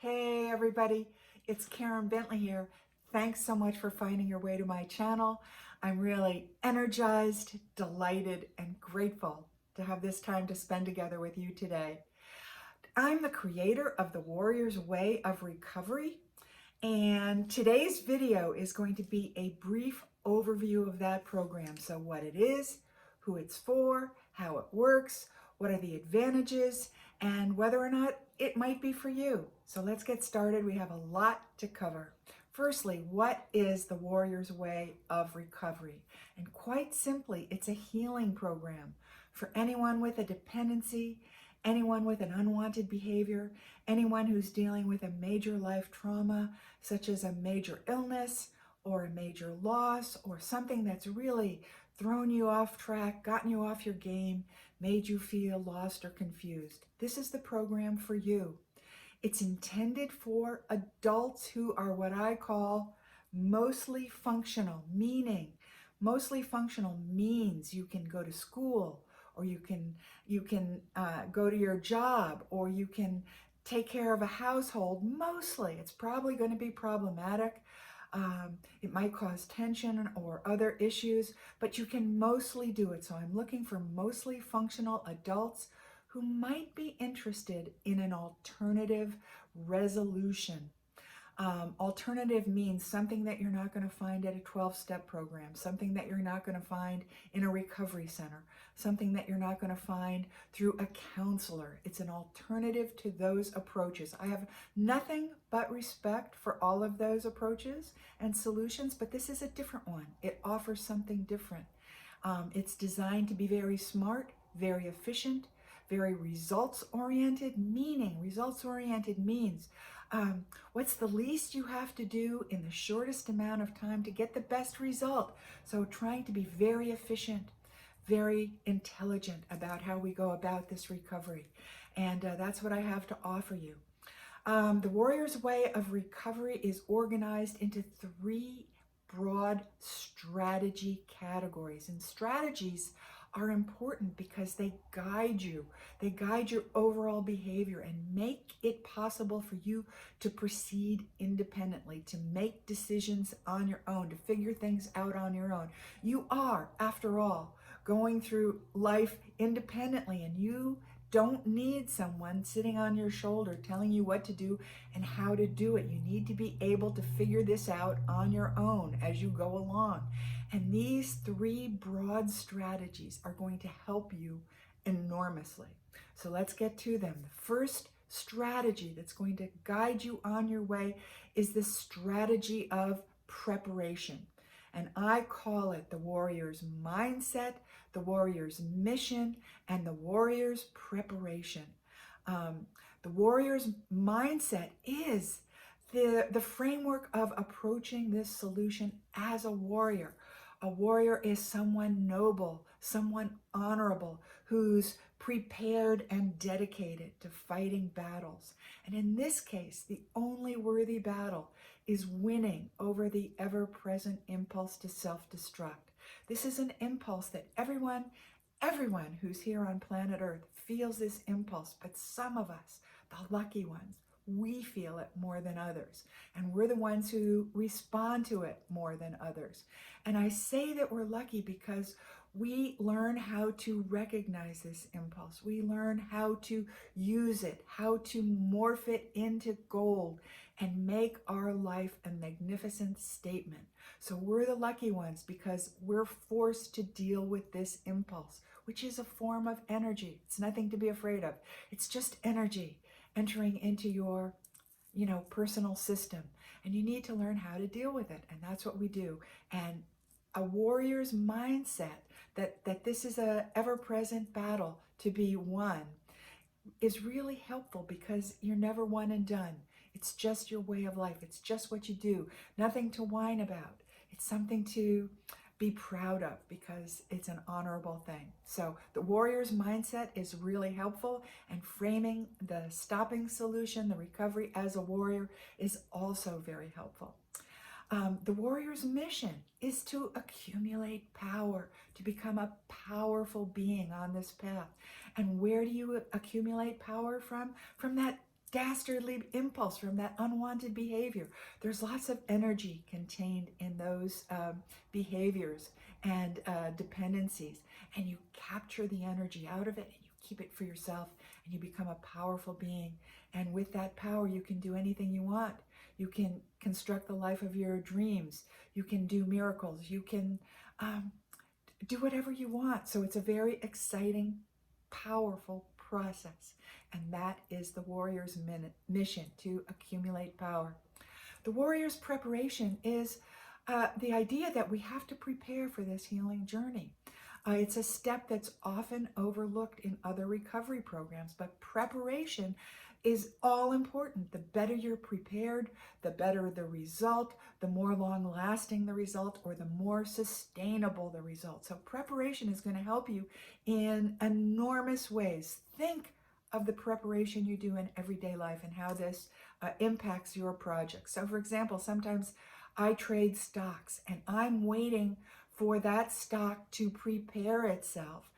Hey everybody, it's Karen Bentley here. Thanks so much for finding your way to my channel. I'm really energized, delighted, and grateful to have this time to spend together with you today. I'm the creator of the Warrior's Way of Recovery, and today's video is going to be a brief overview of that program. So what it is, who it's for, how it works, what are the advantages, and whether or not it might be for you. So let's get started. We have a lot to cover. Firstly, what is the Warrior's Way of Recovery? And quite simply, it's a healing program for anyone with a dependency, anyone with an unwanted behavior, anyone who's dealing with a major life trauma, such as a major illness or a major loss or something that's really thrown you off track, gotten you off your game, made you feel lost or confused. This is the program for you. It's intended for adults who are what I call mostly functional, meaning mostly functional means you can go to school, or you can go to your job, or you can take care of a household. Mostly, it's probably going to be problematic. It might cause tension or other issues, but you can mostly do it. So I'm looking for mostly functional adults who might be interested in an alternative resolution. Alternative means something that you're not going to find at a 12-step program, something that you're not going to find in a recovery center, something that you're not going to find through a counselor. It's an alternative to those approaches. I have nothing but respect for all of those approaches and solutions, but this is a different one. It offers something different. It's designed to be very smart, very efficient, very results-oriented, meaning results-oriented means what's the least you have to do in the shortest amount of time to get the best result. So trying to be very efficient, very intelligent about how we go about this recovery. And that's what I have to offer you. The Warrior's Way of Recovery is organized into 3 broad strategy categories. And strategies are important because they guide you. They guide your overall behavior and make it possible for you to proceed independently, to make decisions on your own, to figure things out on your own. You are, after all, going through life independently, and you don't need someone sitting on your shoulder telling you what to do and how to do it. You need to be able to figure this out on your own as you go along. And these 3 broad strategies are going to help you enormously. So let's get to them. The first strategy that's going to guide you on your way is the strategy of preparation. And I call it the warrior's mindset, the warrior's mission, and the warrior's preparation. The warrior's mindset is the framework of approaching this solution as a warrior. A warrior is someone noble, someone honorable, who's prepared and dedicated to fighting battles. And in this case, the only worthy battle is winning over the ever-present impulse to self-destruct. This is an impulse that everyone who's here on planet Earth feels this impulse, but some of us, the lucky ones, we feel it more than others. And we're the ones who respond to it more than others. And I say that we're lucky because we learn how to recognize this impulse. We learn how to use it, how to morph it into gold and make our life a magnificent statement. So we're the lucky ones because we're forced to deal with this impulse, which is a form of energy. It's nothing to be afraid of. It's just energy entering into your, personal system. And you need to learn how to deal with it. And that's what we do. And a warrior's mindset that this is a ever-present battle to be won is really helpful because you're never one and done. It's just your way of life. It's just what you do. Nothing to whine about. It's something to be proud of because it's an honorable thing. So the warrior's mindset is really helpful, and framing the stopping solution, the recovery as a warrior, is also very helpful. The warrior's mission is to accumulate power, to become a powerful being on this path. And where do you accumulate power from? From that dastardly impulse, from that unwanted behavior. There's lots of energy contained in those behaviors and dependencies, and you capture the energy out of it and you keep it for yourself, and you become a powerful being. And with that power, you can do anything you want. You can construct the life of your dreams. You can do miracles. You can do whatever you want. So it's a very exciting, powerful process. And that is the warrior's mission, to accumulate power. The warrior's preparation is the idea that we have to prepare for this healing journey. It's a step that's often overlooked in other recovery programs, but preparation is all important. The better you're prepared, the better the result, the more long-lasting the result, or the more sustainable the result. So preparation is going to help you in enormous ways. Think of the preparation you do in everyday life and how this impacts your project. So for example, sometimes I trade stocks and I'm waiting for that stock to prepare itself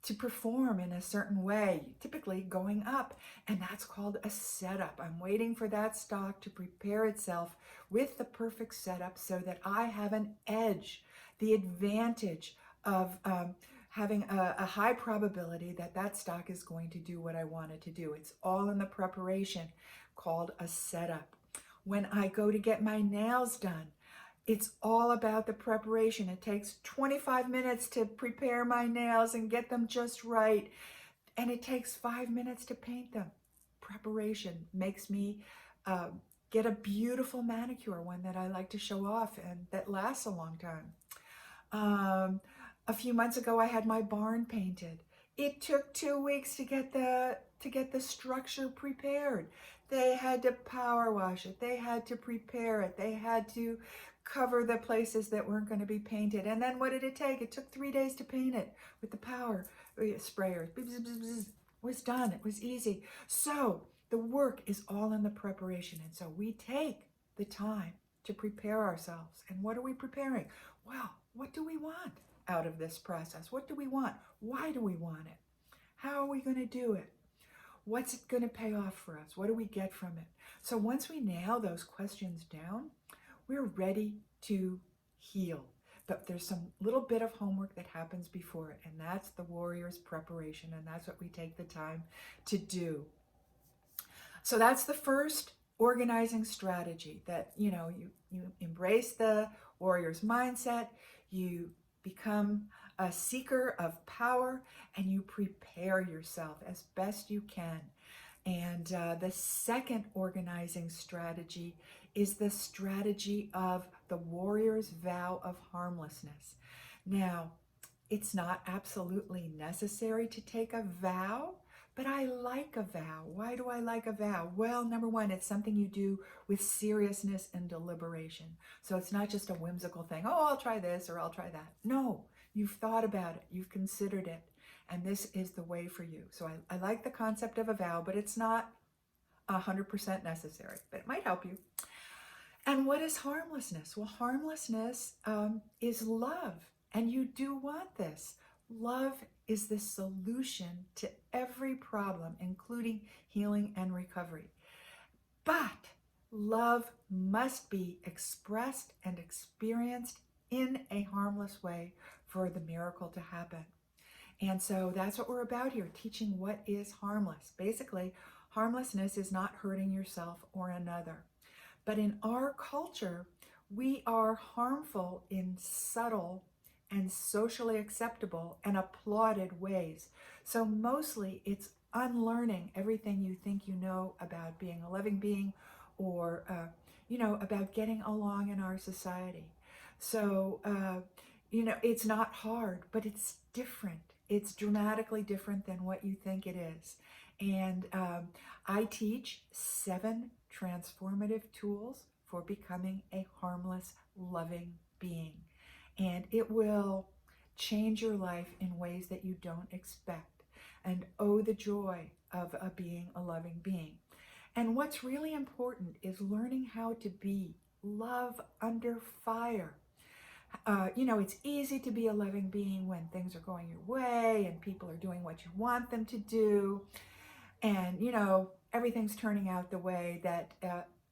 to perform in a certain way, typically going up, and that's called a setup. I'm waiting for that stock to prepare itself with the perfect setup so that I have an edge, the advantage of having a high probability that that stock is going to do what I want it to do. It's all in the preparation, called a setup. When I go to get my nails done, it's all about the preparation. It takes 25 minutes to prepare my nails and get them just right. And it takes 5 minutes to paint them. Preparation makes me get a beautiful manicure, one that I like to show off and that lasts a long time. A few months ago, I had my barn painted. It took 2 weeks to get the structure prepared. They had to power wash it. They had to prepare it. They had to cover the places that weren't going to be painted. And then what did it take? It took 3 days to paint it with the power sprayers. It was done. It was easy. So the work is all in the preparation. And so we take the time to prepare ourselves. And what are we preparing? Well, what do we want out of this process? What do we want? Why do we want it? How are we going to do it? What's it going to pay off for us? What do we get from it? So once we nail those questions down, we're ready to heal. But there's some little bit of homework that happens before it, and that's the warrior's preparation, and that's what we take the time to do. So that's the first organizing strategy, that you embrace the warrior's mindset, you become a seeker of power, and you prepare yourself as best you can. And the second organizing strategy is the strategy of the warrior's vow of harmlessness. Now, it's not absolutely necessary to take a vow, but I like a vow. Why do I like a vow? Well, number one, it's something you do with seriousness and deliberation. So it's not just a whimsical thing. Oh, I'll try this or I'll try that. No, you've thought about it. You've considered it. And this is the way for you. So I like the concept of a vow, but it's not 100% necessary, but it might help you. And what is harmlessness? Well, harmlessness is love, and you do want this. Love is the solution to every problem, including healing and recovery. But love must be expressed and experienced in a harmless way for the miracle to happen. And so that's what we're about here, teaching what is harmless. Basically, harmlessness is not hurting yourself or another. But in our culture, we are harmful in subtle and socially acceptable and applauded ways. So mostly it's unlearning everything you think you know about being a living being, or about getting along in our society. So it's not hard, but it's different. It's dramatically different than what you think it is. And I teach 7 transformative tools for becoming a harmless, loving being. And it will change your life in ways that you don't expect. And oh, the joy of being a loving being. And what's really important is learning how to be love under fire. It's easy to be a loving being when things are going your way and people are doing what you want them to do. and everything's turning out the way that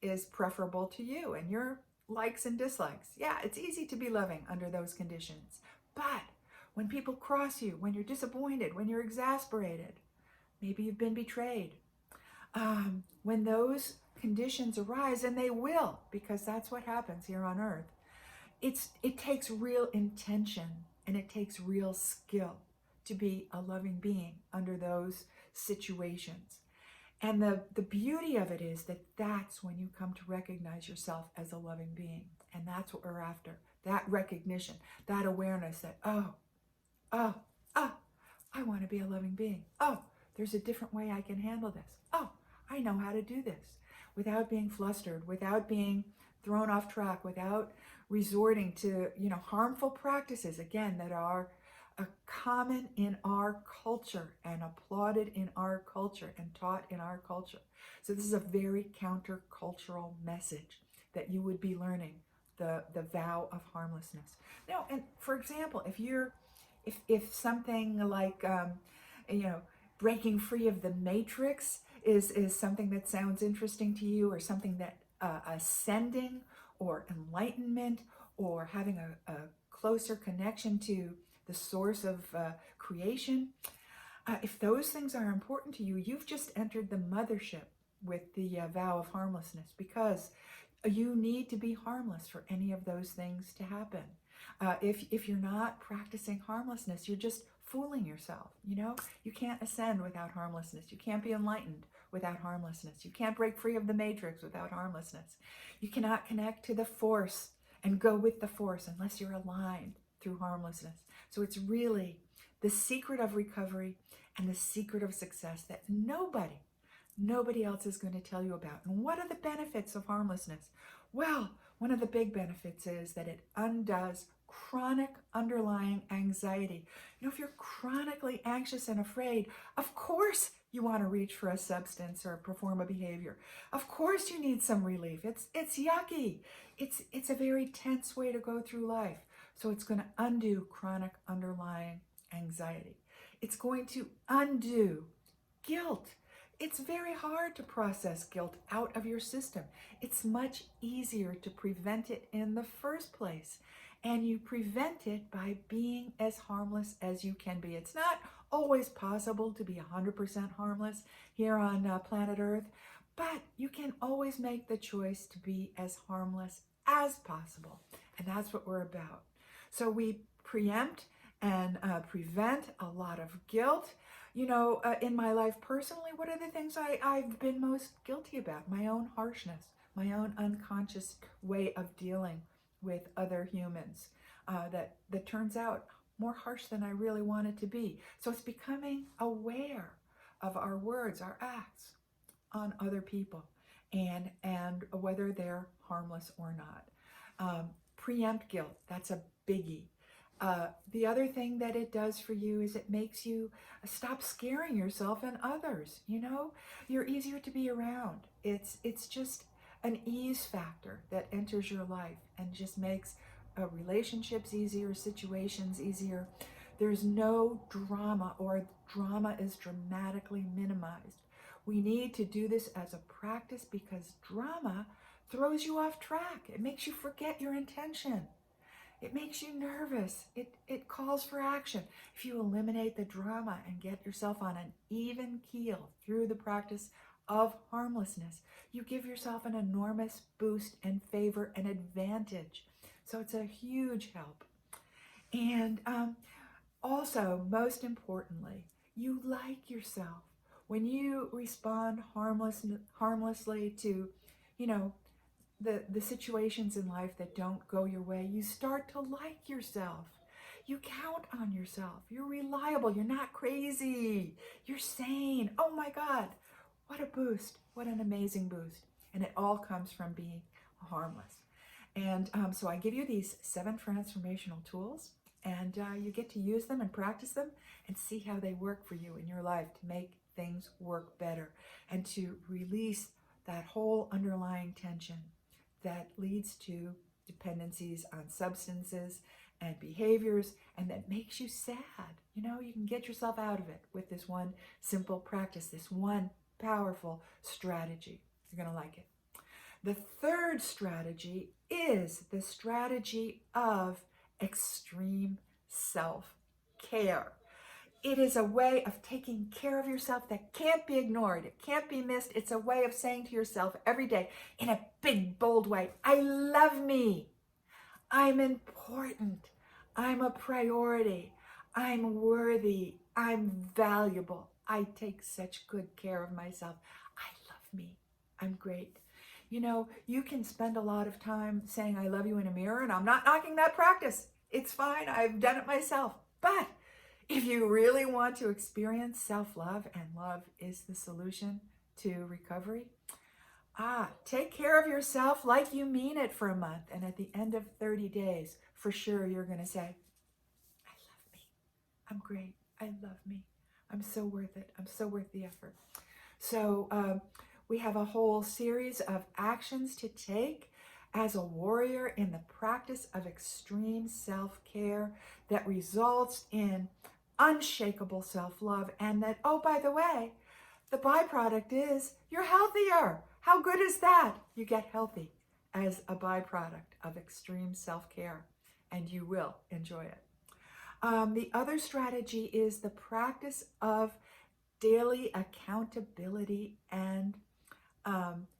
is preferable to you and your likes and dislikes. Yeah, it's easy to be loving under those conditions. But when people cross you, when you're disappointed, when you're exasperated, maybe you've been betrayed, when those conditions arise, and they will, because that's what happens here on earth, it takes real intention and it takes real skill to be a loving being under those situations. And the beauty of it is that that's when you come to recognize yourself as a loving being. And that's what we're after. That recognition, that awareness that, oh, oh, oh, I want to be a loving being. Oh, there's a different way I can handle this. Oh, I know how to do this without being flustered, without being thrown off track, without resorting to, harmful practices, again, that are common in our culture and applauded in our culture and taught in our culture. So this is a very countercultural message that you would be learning, the vow of harmlessness. Now, and for example, if something like breaking free of the matrix is something that sounds interesting to you, or something that ascending or enlightenment or having a closer connection to the source of creation, if those things are important to you, you've just entered the mothership with the vow of harmlessness, because you need to be harmless for any of those things to happen. If you're not practicing harmlessness, you're just fooling yourself. You can't ascend without harmlessness. You can't be enlightened without harmlessness. You can't break free of the matrix without harmlessness. You cannot connect to the force and go with the force unless you're aligned through harmlessness. So it's really the secret of recovery and the secret of success that nobody else is going to tell you about. And what are the benefits of harmlessness? Well, one of the big benefits is that it undoes chronic underlying anxiety. If you're chronically anxious and afraid, of course you want to reach for a substance or perform a behavior. Of course you need some relief. It's yucky. It's a very tense way to go through life. So it's going to undo chronic underlying anxiety. It's going to undo guilt. It's very hard to process guilt out of your system. It's much easier to prevent it in the first place. And you prevent it by being as harmless as you can be. It's not always possible to be 100% harmless here on planet Earth, but you can always make the choice to be as harmless as possible. And that's what we're about. So we preempt and prevent a lot of guilt. In my life personally, what are the things I've been most guilty about? My own harshness, my own unconscious way of dealing with other humans that turns out more harsh than I really want it to be. So it's becoming aware of our words, our acts on other people, and whether they're harmless or not. Preempt guilt, that's a biggie. The other thing that it does for you is it makes you stop scaring yourself and others. You're easier to be around. It's just an ease factor that enters your life and just makes relationships easier, situations easier. There's no drama, or drama is dramatically minimized. We need to do this as a practice because drama throws you off track. It makes you forget your intention. It makes you nervous. It calls for action. If you eliminate the drama and get yourself on an even keel through the practice of harmlessness, you give yourself an enormous boost and favor and advantage. So it's a huge help. And also, most importantly, you like yourself. When you respond harmlessly to, the situations in life that don't go your way, you start to like yourself. You count on yourself. You're reliable. You're not crazy. You're sane. Oh my God. What a boost. What an amazing boost. And it all comes from being harmless. And so I give you these 7 transformational tools, and you get to use them and practice them and see how they work for you in your life to make things work better and to release that whole underlying tension that leads to dependencies on substances and behaviors, and that makes you sad. You know, you can get yourself out of it with this one simple practice, this one powerful strategy. You're going to like it. The third strategy is the strategy of extreme self-care. It is a way of taking care of yourself that can't be ignored. It can't be missed. It's a way of saying to yourself every day in a big, bold way, I love me. I'm important. I'm a priority. I'm worthy. I'm valuable. I take such good care of myself. I love me. I'm great. You know, you can spend a lot of time saying I love you in a mirror, and I'm not knocking that practice. It's fine. I've done it myself. But if you really want to experience self-love, and love is the solution to recovery, take care of yourself like you mean it for a month. And at the end of 30 days, for sure, you're going to say, I love me. I'm great. I love me. I'm so worth it. I'm so worth the effort. So we have a whole series of actions to take as a warrior in the practice of extreme self-care that results in unshakable self-love. And that, oh, by the way, the byproduct is you're healthier. How good is that? You get healthy as a byproduct of extreme self-care, and you will enjoy it. The other strategy is the practice of daily accountability and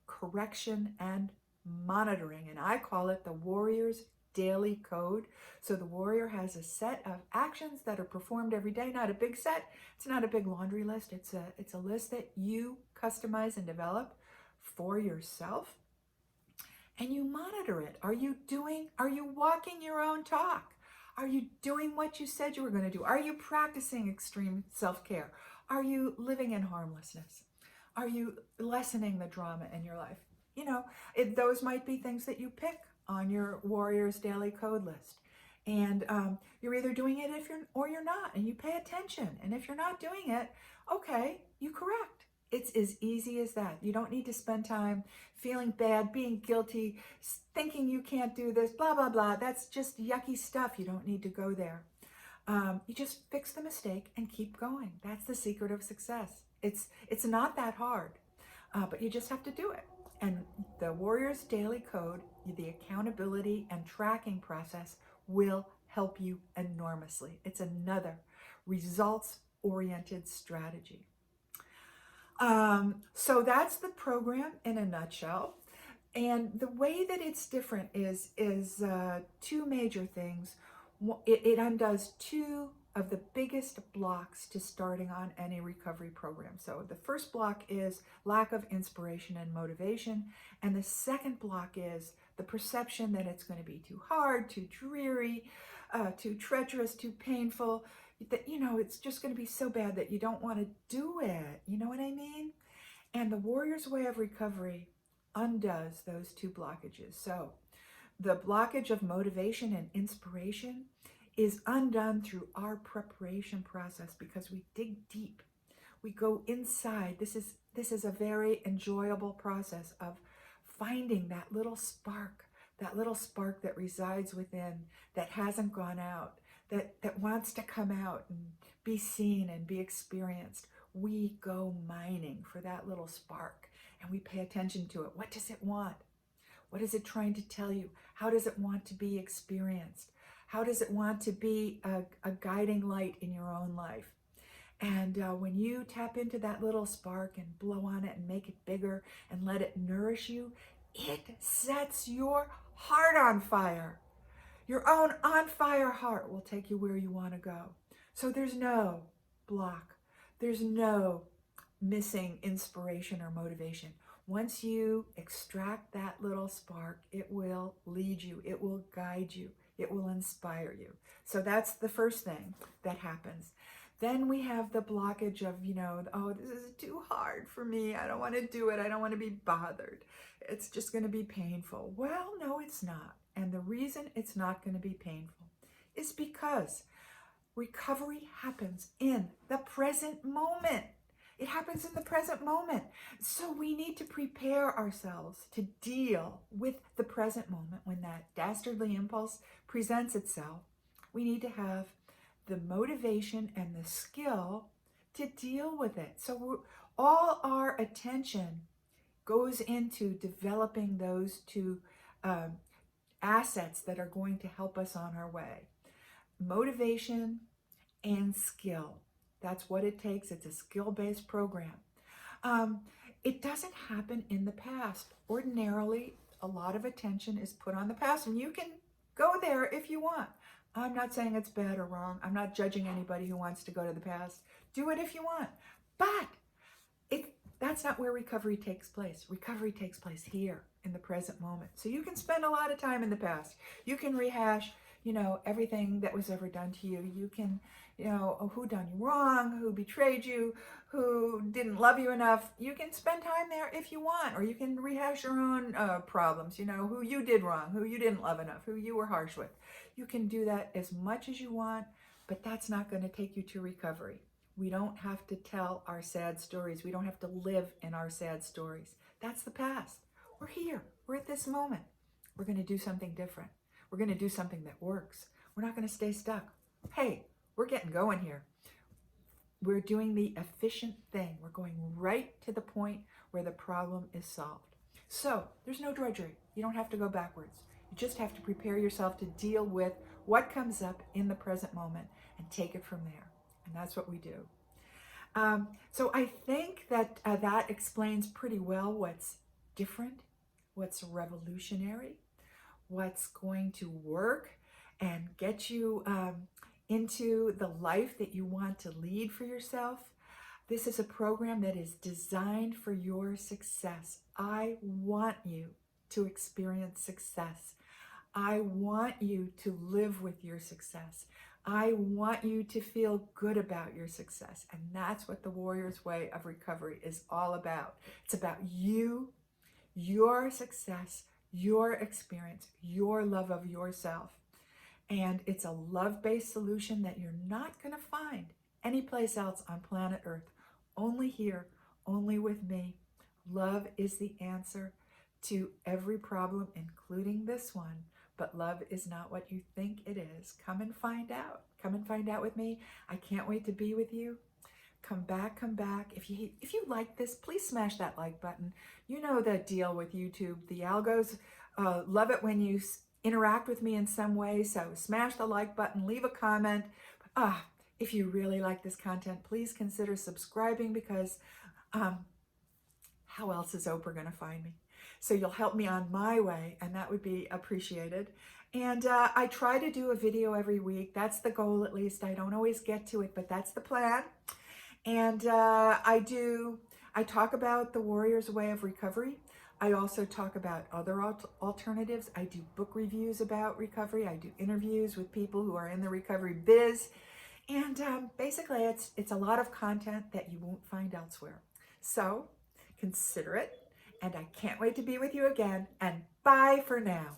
correction and monitoring. And I call it the warrior's daily code. So the warrior has a set of actions that are performed every day, not a big set. It's not a big laundry list. It's a list that you customize and develop for yourself. And you monitor it. Are you walking your own talk? Are you doing what you said you were going to do? Are you practicing extreme self-care? Are you living in harmlessness? Are you lessening the drama in your life? You know, those might be things that you pick on your warrior's daily code list. And you're either doing it or you're not, and you pay attention. And if you're not doing it, okay, you correct. It's as easy as that. You don't need to spend time feeling bad, being guilty, thinking you can't do this, blah, blah, blah. That's just yucky stuff. You don't need to go there. You just fix the mistake and keep going. That's the secret of success. It's not that hard, but you just have to do it. And the Warrior's Daily Code, the accountability and tracking process, will help you enormously. It's another results-oriented strategy. So that's the program in a nutshell. And the way that it's different is two major things. It undoes two of the biggest blocks to starting on any recovery program. So the first block is lack of inspiration and motivation. And the second block is the perception that it's going to be too hard, too dreary, too treacherous, too painful, that, you know, it's just going to be so bad that you don't want to do it. You know what I mean? And the Warrior's Way of Recovery undoes those two blockages. So the blockage of motivation and inspiration is undone through our preparation process because we dig deep. We go inside. This is a very enjoyable process of finding that little spark that resides within, that hasn't gone out, that wants to come out and be seen and be experienced. We go mining for that little spark and we pay attention to it. What does it want? What is it trying to tell you? How does it want to be experienced? How does it want to be a guiding light in your own life? And when you tap into that little spark and blow on it and make it bigger and let it nourish you, it sets your heart on fire. Your own on-fire heart will take you where you want to go. So there's no block. There's no missing inspiration or motivation. Once you extract that little spark, it will lead you. It will guide you. It will inspire you. So that's the first thing that happens. Then we have the blockage of, oh, this is too hard for me. I don't want to do it. I don't want to be bothered. It's just going to be painful. Well, no, it's not. And the reason it's not going to be painful is because recovery happens in the present moment. It happens in the present moment. So we need to prepare ourselves to deal with the present moment when that dastardly impulse presents itself. We need to have the motivation and the skill to deal with it. So all our attention goes into developing those two assets that are going to help us on our way. Motivation and skill. That's what it takes. It's a skill-based program. It doesn't happen in the past. Ordinarily, a lot of attention is put on the past, and you can go there if you want. I'm not saying it's bad or wrong. I'm not judging anybody who wants to go to the past. Do it if you want. But that's not where recovery takes place. Recovery takes place here in the present moment. So you can spend a lot of time in the past. You can rehash, everything that was ever done to you. You can, who done you wrong, who betrayed you, who didn't love you enough. You can spend time there if you want, or you can rehash your own problems, who you did wrong, who you didn't love enough, who you were harsh with. You can do that as much as you want, but that's not going to take you to recovery. We don't have to tell our sad stories. We don't have to live in our sad stories. That's the past. We're here. We're at this moment. We're going to do something different. We're going to do something that works. We're not going to stay stuck. Hey, we're getting going here. We're doing the efficient thing. We're going right to the point where the problem is solved. So there's no drudgery. You don't have to go backwards. You just have to prepare yourself to deal with what comes up in the present moment and take it from there. And that's what we do. So I think that that explains pretty well what's different, what's revolutionary, what's going to work and get you into the life that you want to lead for yourself. This is a program that is designed for your success. I want you to experience success. I want you to live with your success. I want you to feel good about your success. And that's what the Warrior's Way of Recovery is all about. It's about you, your success, your experience, your love of yourself. And it's a love-based solution that you're not going to find anyplace else on planet Earth. Only here, only with me. Love is the answer to every problem, including this one. But love is not what you think it is. Come and find out. Come and find out with me. I can't wait to be with you. Come back, come back. If you like this, please smash that like button. You know the deal with YouTube. The algos love it when you interact with me in some way. So smash the like button, leave a comment. If you really like this content, please consider subscribing, because how else is Oprah going to find me? So you'll help me on my way, and that would be appreciated. And I try to do a video every week. That's the goal, at least. I don't always get to it, but that's the plan. And I talk about the Warrior's Way of Recovery. I also talk about other alternatives. I do book reviews about recovery. I do interviews with people who are in the recovery biz. And basically, it's a lot of content that you won't find elsewhere. So consider it. And I can't wait to be with you again. And bye for now.